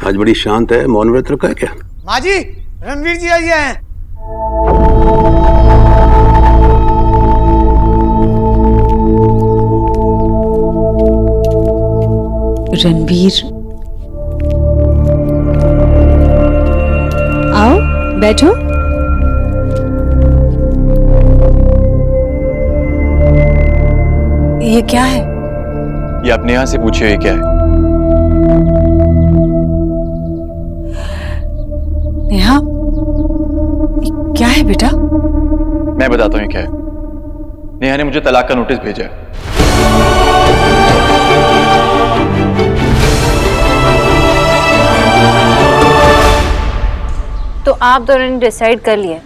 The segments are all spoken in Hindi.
आज बड़ी शांत है, मौन व्रत रखा है क्या? माँ जी, रणवीर जी आइए हैं। रणवीर, आओ बैठो। ये क्या है? ये आप नेहा से पूछिए ये क्या है। नेहा, ये क्या है बेटा? मैं बताता हूँ ये क्या है। नेहा ने मुझे तलाक का नोटिस भेजा है। तो आप दोनों ने डिसाइड कर लिया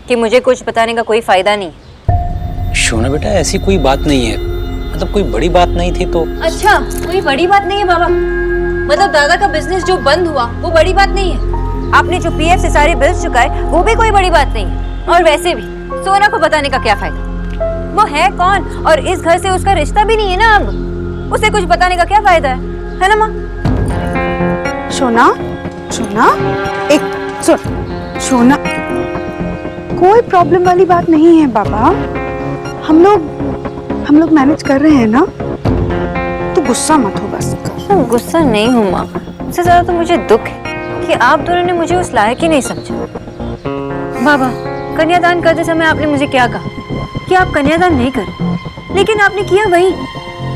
कि मुझे कुछ बताने का कोई फायदा नहीं। शोना बेटा, ऐसी कोई बात नहीं है, मतलब कोई बड़ी बात नहीं थी तो। अच्छा, कोई बड़ी बात नहीं है बाबा? मतलब दादा का बिजनेस जो बंद हुआ वो बड़ी बात नहीं है? आपने जो पीएफ से सारे बिल्स चुकाए वो भी कोई बड़ी बात नहीं है? और वैसे भी सोना को बताने का क्या फायदा? वो है कौन और इस घर से उसका रिश्ता भी नहीं है ना, अब उसे कुछ बताने का क्या फायदा है ना माँ? शोना, शोना, एक सुन, शोना, कोई प्रॉब्लम वाली बात नहीं है बाबा। हम लोग मैनेज कर रहे हैं ना, तो गुस्सा मत हो बस। गुस्सा नहीं हूँ माँ, उससे ज्यादा तो मुझे दुख है कि आप दोनों ने मुझे उस लायक ही नहीं समझा। बाबा, कन्यादान करते समय आपने मुझे क्या कहा कि आप कन्यादान नहीं करो, लेकिन आपने किया वही।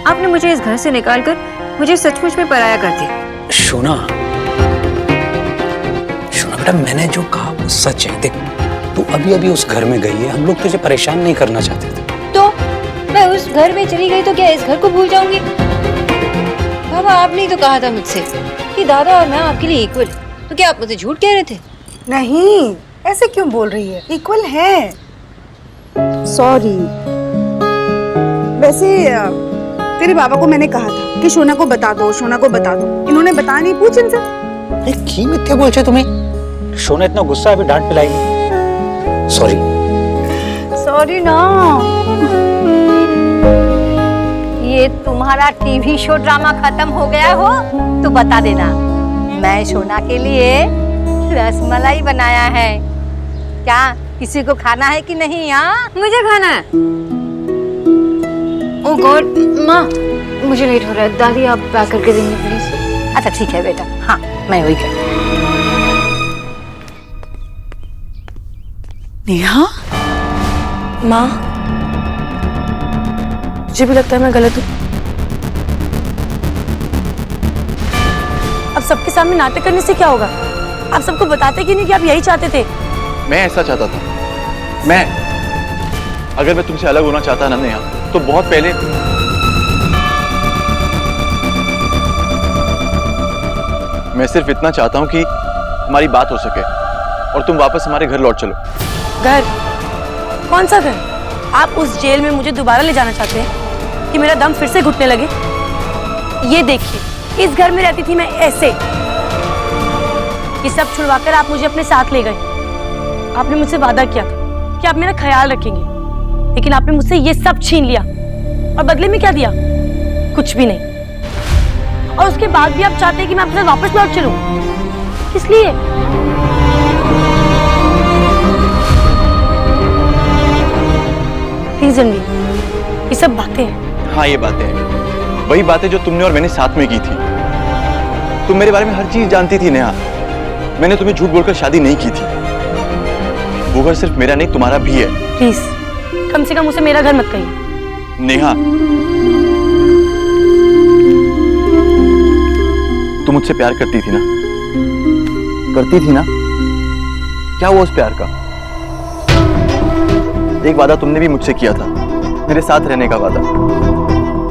आपने मुझे इस घर से निकालकर मुझे सचमुच में पराया कर दिया। शोना बेटा, मैंने जो कहा वो सच है। देख, तू अभी अभी उस घर में गई है, हम लोग तुझे परेशान नहीं करना चाहते थे। तो मैं उस घर में चली गई तो क्या इस घर को भूल जाऊंगी? बाबा, आपने ही तो कहा था मुझसे कि दादा और मैं आपके लिए इक्वल है, तो क्या आप मुझे झूठ कह रहे थे? नहीं, ऐसे क्यों बोल रही है? इक्वल है। सॉरी। वैसे तेरे बाबा को मैंने कहा था कि शोना को बता दो, शोना को बता दो। इन्होंने बताया नहीं, पूछ इनसे। की मिथ्या बोल छे तुम्हें? शोना इतना गुस्सा है, अभी डांट पिलाएगी। सॉरी। सॉरी ना। ये तुम्हारा टीवी शो ड्रामा खत्म हो गया हो तो बता देना, मैं शोना के लिए रसमलाई बनाया है। क्या किसी को खाना है कि नहीं? यहाँ मुझे खाना है। ओह गॉड, माँ मुझे लेट हो रहा है। दादी आप पैक करके देंगे प्लीज? अच्छा ठीक है बेटा, हाँ मैं वही करती हूँ। नेहा, माँ, मुझे भी लगता है मैं गलत हूँ। अब सबके सामने नाटक करने से क्या होगा? आप सबको बताते कि नहीं कि आप यही चाहते थे? मैं ऐसा चाहता था। अगर मैं तुमसे अलग होना चाहता ना नेहा, तो बहुत पहले। मैं सिर्फ इतना चाहता हूँ कि हमारी बात हो सके और तुम वापस हमारे घर लौट चलो। घर? कौन सा घर? आप उस जेल में मुझे दोबारा ले जाना चाहते हैं कि मेरा दम फिर से घुटने लगे? ये देखिए, इस घर में रहती थी मैं ऐसे। ये सब छुड़वाकर आप मुझे अपने साथ ले गए। आपने मुझसे वादा किया था कि आप मेरा ख्याल रखेंगे, लेकिन आपने मुझसे ये सब छीन लिया और बदले में क्या दिया? कुछ भी नहीं। और उसके बाद भी आप चाहते हैं कि मैं आपके साथ वापस लौट चलूं? किस लिए? प्लीज रणवीर, ये सब बातें हैं। हाँ, ये बातें हैं, वही बातें जो तुमने और मैंने साथ में की थी। तुम मेरे बारे में हर चीज जानती थी नेहा। मैंने तुम्हें झूठ बोलकर शादी नहीं की थी। वो घर सिर्फ मेरा नहीं, तुम्हारा भी है। प्लीज, कम से कम उसे मेरा घर मत कहिए। नेहा, तुम मुझसे प्यार करती थी ना? करती थी ना? क्या हुआ उस प्यार का? एक वादा तुमने भी मुझसे किया था, मेरे साथ रहने का वादा,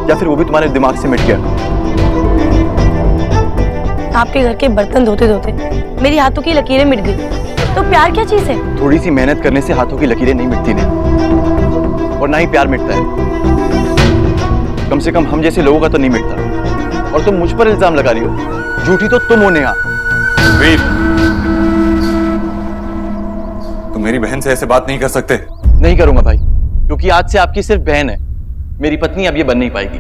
या फिर वो भी तुम्हारे दिमाग से मिट गया? आपके घर के बर्तन धोते धोते मेरी हाथों की लकीरें मिट गई, तो प्यार क्या चीज है? थोड़ी सी मेहनत करने से हाथों की लकीरें नहीं मिटती नहीं, और ना ही प्यार मिटता है। कम से कम हम जैसे लोगों का तो नहीं मिटता। और तुम मुझ पर इल्जाम लगा रही हो। झूठी तो तुम हो नेहा। वीर, तुम मेरी बहन से ऐसे बात नहीं कर सकते। नहीं करूंगा भाई, क्योंकि आज से आपकी सिर्फ बहन है, मेरी पत्नी अब ये बन नहीं पाएगी।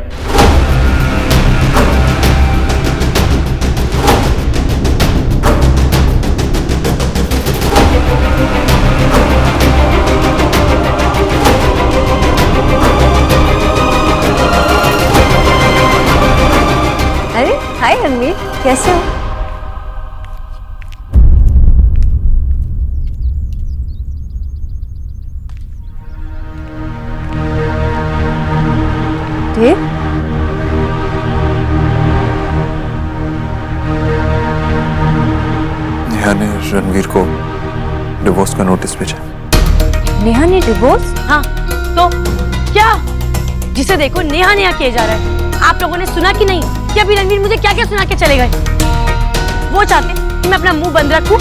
हाय रणवीर, कैसे हो? देव? नेहा ने रणवीर को डिवोर्स का नोटिस भेजा। नेहा ने डिवोर्स? हाँ तो क्या, जिसे देखो नेहा नेहा किए जा रहा है। आप लोगों ने सुना कि नहीं कि अभी रणवीर मुझे क्या क्या सुना के चले गए। वो चाहते कि मैं अपना मुंह बंद रखूं,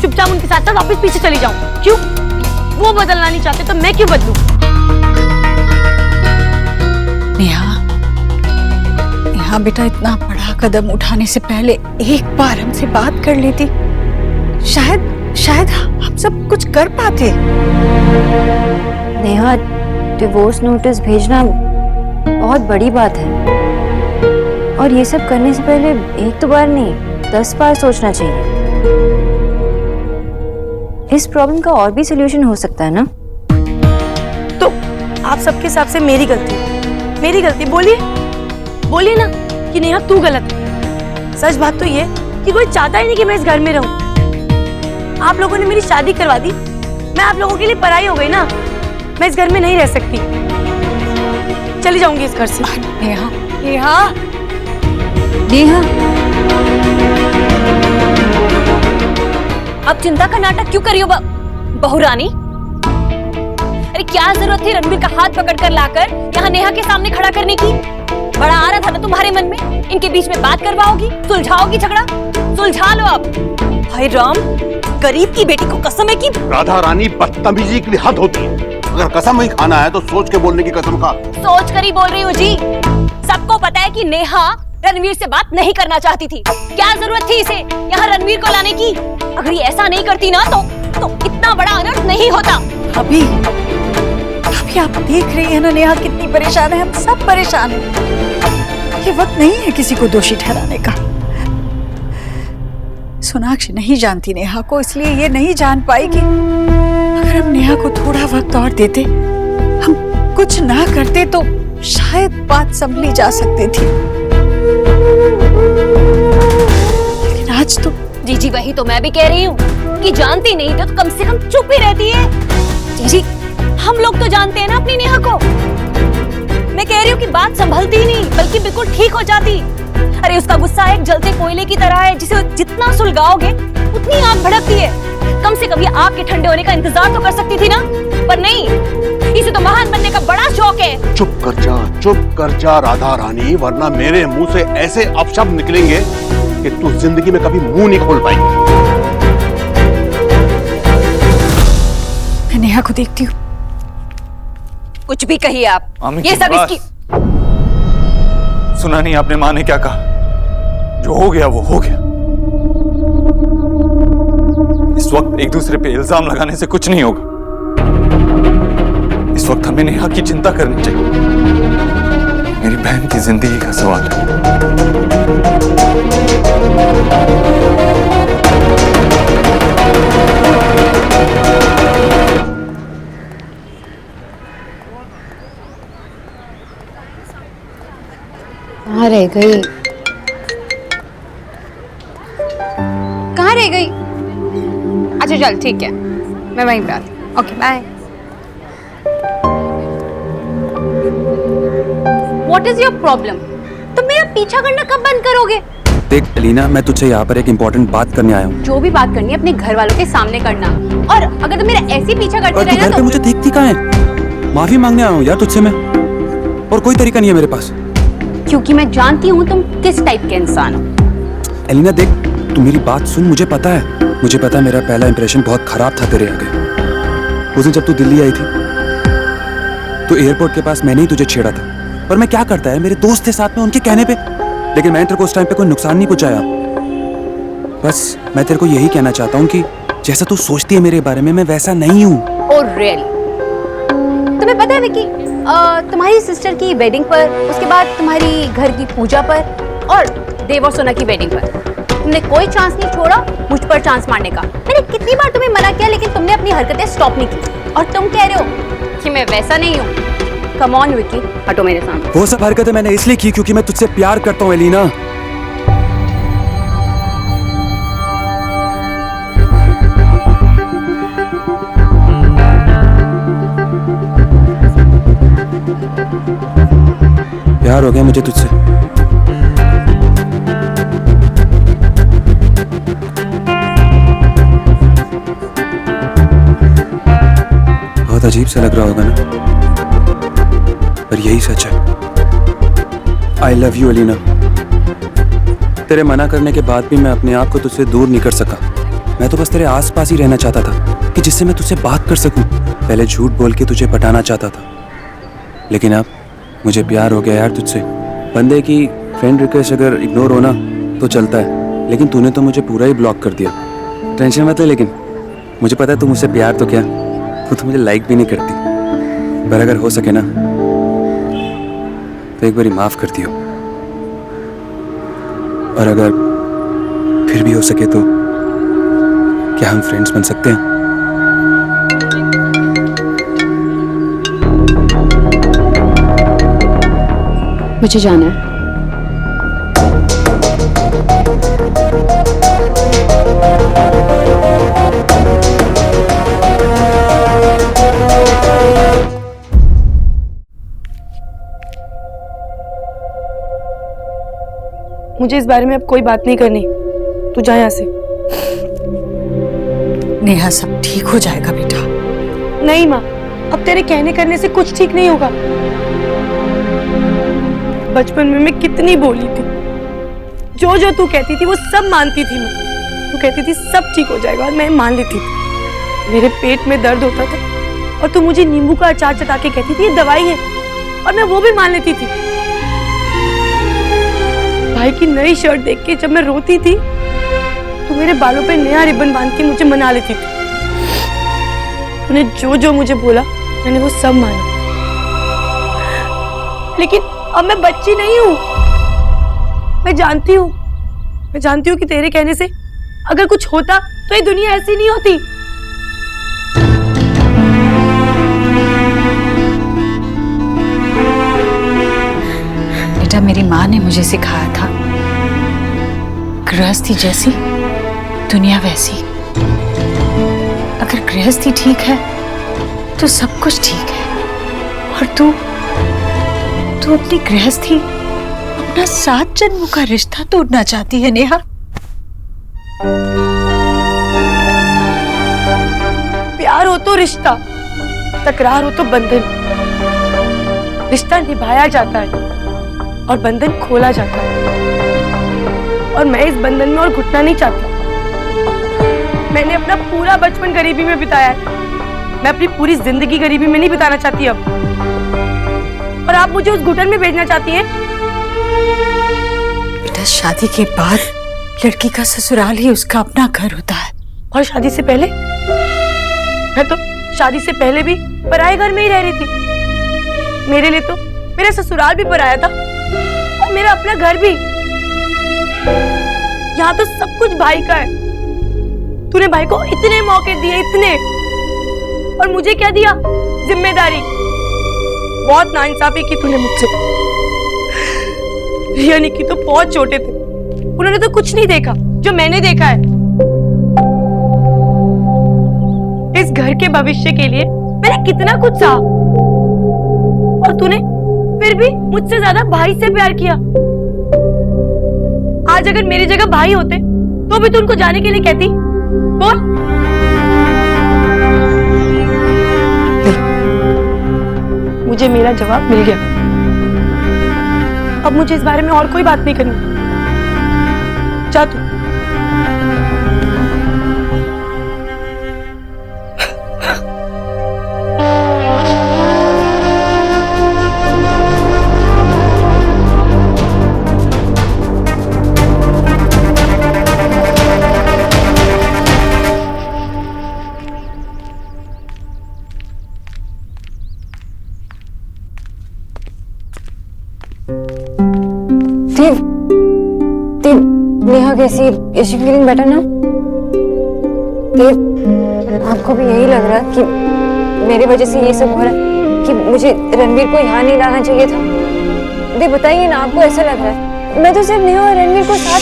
चुपचाप उनके साथ साथ वापस पीछे चली जाऊं। क्यों? वो बदलना नहीं चाहते तो मैं क्यों बदलूं? नेहा बेटा, इतना बड़ा कदम उठाने से पहले एक बार हमसे बात कर लेती, शायद हम सब कुछ कर पाते। नेहा, डिवोर्स नोटिस भेजना बहुत बड़ी बात है और ये सब करने से पहले एक तो बार नहीं 10 बार सोचना चाहिए। इस प्रॉब्लम का और भी सलूशन हो सकता है ना? तो आप सबके हिसाब से मेरी गलती बोलिए ना कि नेहा तू गलत है। सच बात तो ये कि कोई चाहता ही नहीं कि मैं इस घर में रहूं। आप लोगों ने मेरी शादी करवा दी, मैं आप लोगों के लिए पराई हो गई ना। मैं इस घर में नहीं रह सकती, चली जाऊंगी इस घर से। नेहा, अब चिंता का नाटक क्यों करी हो बहू रानी? अरे क्या जरूरत थी रणवीर का हाथ पकड़कर लाकर यहाँ नेहा के सामने खड़ा करने की? बड़ा आ रहा था ना तुम्हारे मन में, इनके बीच में बात करवाओगी, सुलझाओगी झगड़ा? सुलझा लो अब। हाय राम, गरीब की बेटी को कसम है कि राधा रानी, बदतमीजी की हद होती है। अगर कसम ही खाना है तो सोच के बोलने की कसम खा। सोच कर ही बोल रही हूँ जी। सबको पता है कि नेहा रणवीर से बात नहीं करना चाहती थी। क्या जरूरत थी इसे यहाँ रणवीर को लाने की? अगर ये ऐसा नहीं करती ना तो इतना बड़ा अनर्थ नहीं होता। अभी आप देख रही है ना नेहा कितनी परेशान है, हम सब परेशान हैं। ये वक्त नहीं है किसी को दोषी ठहराने का। सोनाक्षी नहीं जानती नेहा को, इसलिए ये नहीं जान पाई कि अगर हम नेहा को थोड़ा वक्त और देते, हम कुछ ना करते तो शायद बात संभली जा सकती थी। लेकिन आज तो जी वही तो मैं भी कह रही हूँ कि जानती नहीं तो कम से कम चुप ही रहती है। जी हम लोग तो जानते हैं ना अपनी नेहा को। मैं कह रही हूँ कि बात संभलती नहीं बल्कि बिल्कुल ठीक हो जाती। अरे उसका गुस्सा एक जलते कोयले की तरह है, जिसे जितना सुलगाओगे उतनी आग भड़कती है। कम से कम ये आग के ठंडे होने का इंतजार तो कर सकती थी ना, पर नहीं, इसे तो महान बनने का बड़ा शौक है। चुप कर जा राधा रानी, वरना मेरे मुंह से ऐसे अपशब्द निकलेंगे कि तू जिंदगी में कभी मुंह नहीं खोल पाएगी। मैं नेहा को देखती हूँ। कुछ भी कहिए आप, ये सब इसकी। सुना नहीं आपने माँ ने क्या कहा? जो हो गया वो हो गया। इस वक्त एक दूसरे पे इल्जाम लगाने से कुछ नहीं होगा। इस वक्त हमें नेहा की चिंता करनी चाहिए। मेरी बहन की जिंदगी का सवाल है। कहाँ रह गई? कहाँ रह गई? अच्छा चल ठीक है, मैं वहीं पे आती हूँ। Okay bye. What is your problem? तुम मेरा पीछा करना कब बंद करोगे? देख एलिना, मैं तुझसे यहाँ पर एक इम्पोर्टेंट बात करने आया हूँ। जो भी बात करनी है अपने घर वालों के सामने करना, और अगर तुम मेरा ऐसे ही पीछा करते और तू रहना घर पे मुझे देखती कहाँ है? माफी मांगने आया हूँ यार तुझसे मैं, और कोई तरीका नहीं है मेरे पास। क्योंकि मैं जानती हूँ तुम किस टाइप के इंसान हो। एलिना देख, तू मेरी बात सुन, मुझे पता है मेरा पहला इंप्रेशन बहुत खराब था तेरे आगे। उस दिन जब तू दिल्ली आई थी तो एयरपोर्ट के पास मैंने ही तुझे छेड़ा था, पर मैं क्या करता है, मेरे दोस्त थे साथ में, उनके कहने पे, लेकिन मैंने तेरे को उस टाइम पे कोई नुकसान नहीं पहुंचाया। बस मैं तेरे को यही कहना चाहता हूँ कि जैसा तू सोचती है मेरे बारे में, मैं वैसा नहीं हूँ। Oh really? तुम्हें पता है विकी, तुम्हारी सिस्टर की वेडिंग पर, उसके बाद तुम्हारी घर की पूजा पर और देव और सोना की वेडिंग पर तुमने कोई चांस नहीं छोड़ा मुझ पर चांस मारने का। मैंने कितनी बार तुम्हें मना किया, लेकिन तुमने अपनी हरकतें स्टॉप नहीं की, और तुम कह रहे हो कि मैं वैसा नहीं हूँ। कम ऑन विकी, हटो मेरे सामने। वो सब हरकतें मैंने इसलिए की क्योंकि मैं तुझसे प्यार करता हूँ एलिना। प्यार हो गया मुझे तुझसे। बहुत अजीब सा लग रहा होगा ना, पर यही सच है। I love you Alina. तेरे मना करने के बाद भी मैं अपने आप को तुझसे दूर नहीं कर सका। मैं तो बस तेरे आसपास ही रहना चाहता था कि जिससे मैं तुझसे बात कर सकूं। पहले झूठ बोल के तुझे पटाना चाहता था, लेकिन अब मुझे प्यार हो गया यार तुझसे। बंदे की फ्रेंड रिक्वेस्ट अगर इग्नोर होना तो चलता है, लेकिन तूने तो मुझे पूरा ही ब्लॉक कर दिया। टेंशन मत ले, लेकिन मुझे पता है तू मुझसे प्यार तो क्या, तू तो मुझे लाइक भी नहीं करती। पर अगर हो सके ना तो एक बारी माफ कर दियो, और अगर फिर भी हो सके तो क्या हम फ्रेंड्स बन सकते हैं? मुझे जाना है। मुझे इस बारे में अब कोई बात नहीं करनी। तू जा यहाँ से। नेहा, सब ठीक हो जाएगा बेटा। नहीं माँ, अब तेरे कहने करने से कुछ ठीक नहीं होगा। बचपन में मैं कितनी बोली थी, जो जो तू कहती थी वो सब मानती थी मैं। तू कहती थी सब ठीक हो जाएगा और मैं मान लेती थी। मेरे पेट में दर्द होता था और तू मुझे नींबू का अचार चटा के कहती थी ये दवाई है, और मैं वो भी मान लेती थी। भाई की नई शर्ट देख के जब मैं रोती थी तो मेरे बालों पे नया रिबन बांध के मुझे मना लेती थी। तूने जो जो मुझे बोला मैंने वो सब माना, लेकिन अब मैं बच्ची नहीं हूँ। मैं जानती हूँ कि तेरे कहने से अगर कुछ होता तो ये दुनिया ऐसी नहीं होती। बेटा, मेरी माँ ने मुझे सिखाया था, गृहस्थी जैसी दुनिया वैसी। अगर गृहस्थी ठीक है तो सब कुछ ठीक है। और तू अपनी गृहस्थी, अपना 7 जन्मों का रिश्ता तोड़ना चाहती है नेहा। प्यार हो तो रिश्ता, तकरार हो तो बंधन। रिश्ता निभाया जाता है और बंधन खोला जाता है, और मैं इस बंधन में और घुटना नहीं चाहती। मैंने अपना पूरा बचपन गरीबी में बिताया है, मैं अपनी पूरी जिंदगी गरीबी में नहीं बिताना चाहती अब। और आप मुझे उस घुटन में भेजना चाहती हैं? बेटा, शादी के बाद लड़की का ससुराल ही उसका अपना घर होता है। और शादी से पहले? मैं तो शादी से पहले भी पराए घर में ही रह रही थी। मेरे लिए तो मेरा ससुराल भी पराया था और मेरा अपना घर भी। यहाँ तो सब कुछ भाई का है। तूने भाई को इतने मौके दिए, इतने, और मुझे क्या दिया? जिम्मेदारी। बहुत नाइंसाफी की तूने मुझसे। रिया निक्की तो बहुत छोटे थे, उन्होंने तो कुछ नहीं देखा जो मैंने देखा है। इस घर के भविष्य के लिए मैंने कितना कुछ सहा, और तूने फिर भी मुझसे ज्यादा भाई से प्यार किया। आज अगर मेरी जगह भाई होते तो भी तू उनको जाने के लिए कहती? बोल। मुझे मेरा जवाब मिल गया। अब मुझे इस बारे में और कोई बात नहीं करनी। जा तू। नेहा कैसी है? Is she feeling better now? आपको भी यही लग रहा कि मेरी वजह से ये सब हो रहा है, कि मुझे रणवीर को यहाँ नहीं लाना चाहिए था? दे बताइए ना, आपको ऐसा लग रहा है? मैं तो सिर्फ नेहा और रणवीर को साथ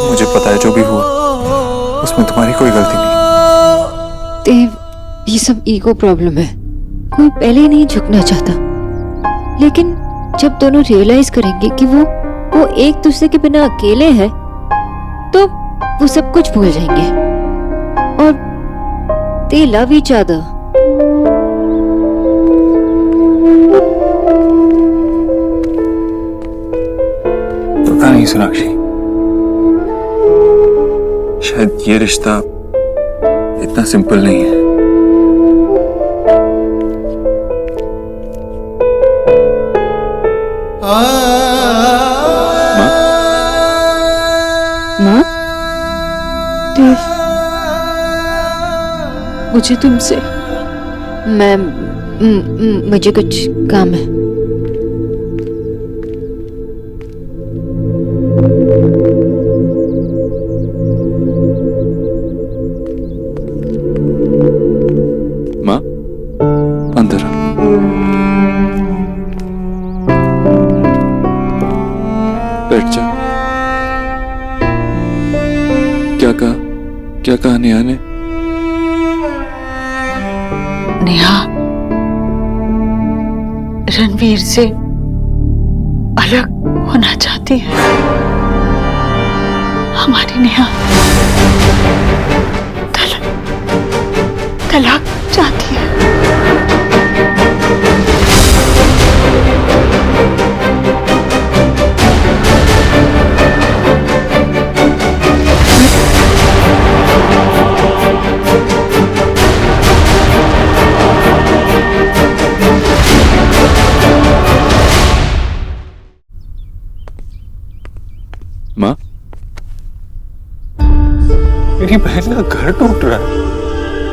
मुझे पता है जो भी हुआ उसमें तुम्हारी कोई गलती नहीं। देव, ये सब ईगो प्रॉब्लम है। कोई पहले ही नहीं झुकना चाहता, लेकिन जब दोनों रियलाइज करेंगे कि वो एक दूसरे के बिना अकेले हैं, तो वो सब कुछ भूल जाएंगे और they love each other. पता नहीं सोनाक्षी, शायद ये रिश्ता इतना सिंपल नहीं है। माँ, देव, मुझे तुमसे मुझे कुछ काम है। माँ, अंदर आओ। बैठ जा। क्या कहा नेहा ने? नेहा रणवीर से अलग होना चाहती है। हमारी नेहा तलाक चाहती है। माँ, मेरी बहन का घर टूट रहा है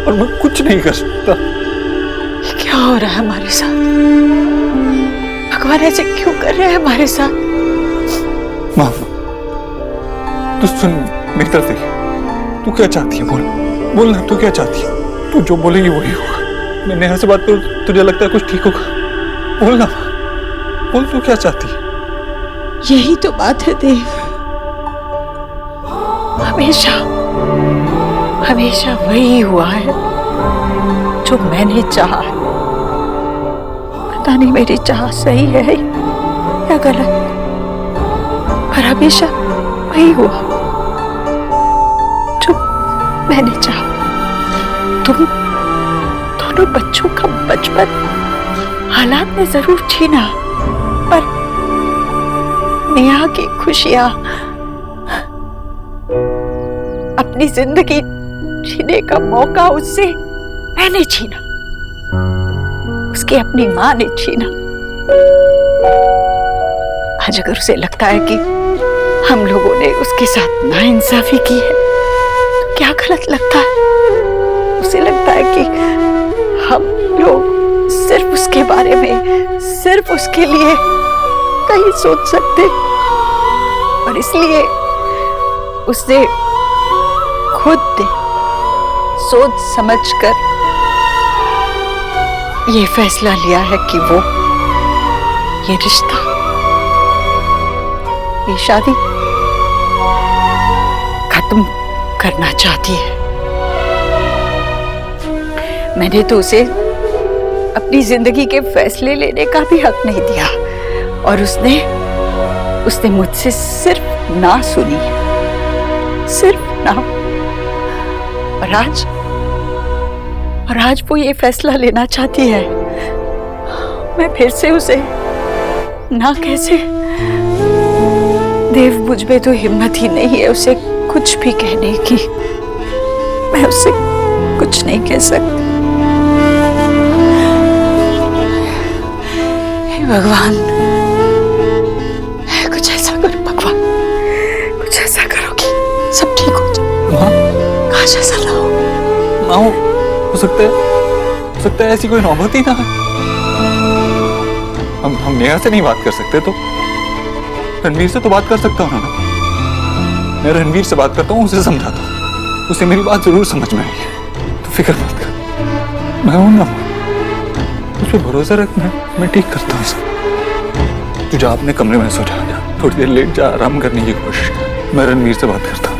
और मैं कुछ नहीं कर सकता। ये क्या हो रहा है हमारे साथ? भगवान ऐसे क्यों कर रहे हैं हमारे साथ? माँ, तू सुन मेरी तरफ देखिए। तू क्या चाहती है? बोल ना, तू क्या चाहती है? तू जो बोलेगी वही होगा। मैं नेहा से बात करूं, तुझे लगता है कुछ ठीक होगा? बोल ना, बोल तू क्या चाहती है? यही तो बात है देव, हमेशा वही हुआ है जो मैंने चाहा है। पता नहीं मेरी चाह सही है या गलत, पर हमेशा वही हुआ जो मैंने चाहा। तुम दोनों बच्चों का बचपन हालात ने जरूर छीना, पर नेहा की खुशियां, अपनी जिंदगी जीने का मौका उससे मैंने छीना, उसकी अपनी माँ ने छीना। आज अगर उसे लगता है कि हम लोगों ने उसके साथ नाइंसाफी की है, तो क्या गलत लगता है? उसे लगता है कि हम लोग सिर्फ उसके बारे में, सिर्फ उसके लिए कहीं सोच सकते, और इसलिए उसने खुद सोच समझकर ये फैसला लिया है कि वो ये रिश्ता, ये शादी खत्म करना चाहती है। मैंने तो उसे अपनी जिंदगी के फैसले लेने का भी हक नहीं दिया, और उसने मुझसे सिर्फ ना सुनी, सिर्फ ना। और आज वो ये फैसला लेना चाहती है। मैं फिर से उसे ना कैसे? देव, मुझ में तो हिम्मत ही नहीं है उसे कुछ भी कहने की। मैं उसे कुछ नहीं कह सकती। हे भगवान, कुछ ऐसा करो भगवान, कुछ ऐसा करो कि सब ठीक हो जाए। काश ऐसा ना हो। ना हो सकता है ऐसी कोई नौबत ही ना है। हम नेहा से नहीं बात कर सकते तो रणवीर से तो बात कर सकता हूँ ना। मैं रणवीर से बात करता हूँ, उसे समझाता हूँ, उसे मेरी बात जरूर समझ में आई है। तो फिक्र मत कर, मैं हूं ना। उस पर भरोसा रख, मैं ठीक करता हूँ। तू जा अपने कमरे में सो जा, थोड़ी देर लेट जा, आराम करने की कोशिश कर। मैं रणवीर से बात करता हूँ।